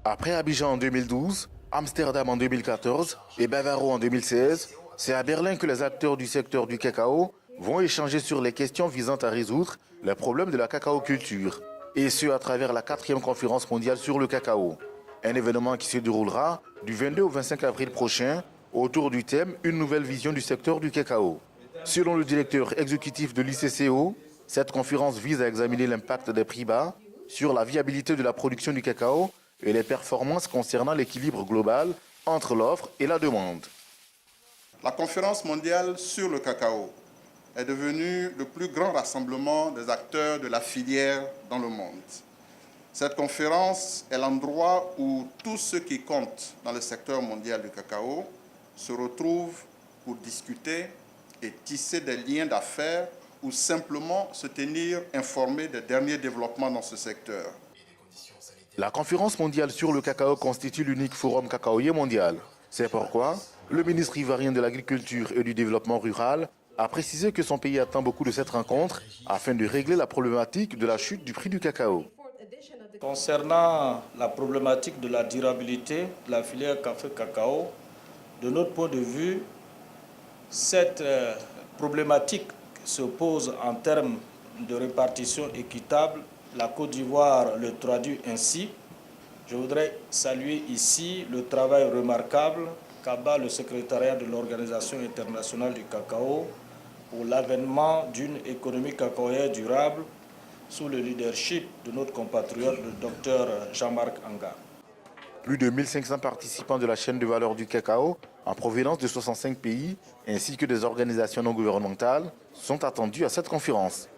Après Abidjan en 2012, Amsterdam en 2014 et Bavaro en 2016, c'est à Berlin que les acteurs du secteur du cacao vont échanger sur les questions visant à résoudre les problèmes de la cacaoculture. Et ce, à travers la 4e conférence mondiale sur le cacao. Un événement qui se déroulera du 22 au 25 avril prochain autour du thème « Une nouvelle vision du secteur du cacao ». Selon le directeur exécutif de l'ICCO, cette conférence vise à examiner l'impact des prix bas sur la viabilité de la production du cacao et les performances concernant l'équilibre global entre l'offre et la demande. La conférence mondiale sur le cacao est devenue le plus grand rassemblement des acteurs de la filière dans le monde. Cette conférence est l'endroit où tous ceux qui comptent dans le secteur mondial du cacao se retrouvent pour discuter et tisser des liens d'affaires ou simplement se tenir informés des derniers développements dans ce secteur. La conférence mondiale sur le cacao constitue l'unique forum cacaoyer mondial. C'est pourquoi le ministre ivoirien de l'Agriculture et du Développement rural a précisé que son pays attend beaucoup de cette rencontre afin de régler la problématique de la chute du prix du cacao. Concernant la problématique de la durabilité de la filière café-cacao, de notre point de vue, cette problématique se pose en termes de répartition équitable. La Côte d'Ivoire le traduit ainsi. Je voudrais saluer ici le travail remarquable qu'abat le secrétariat de l'Organisation internationale du cacao pour l'avènement d'une économie cacaoyère durable sous le leadership de notre compatriote, le docteur Jean-Marc Anga. Plus de 1500 participants de la chaîne de valeur du cacao, en provenance de 65 pays, ainsi que des organisations non gouvernementales, sont attendus à cette conférence.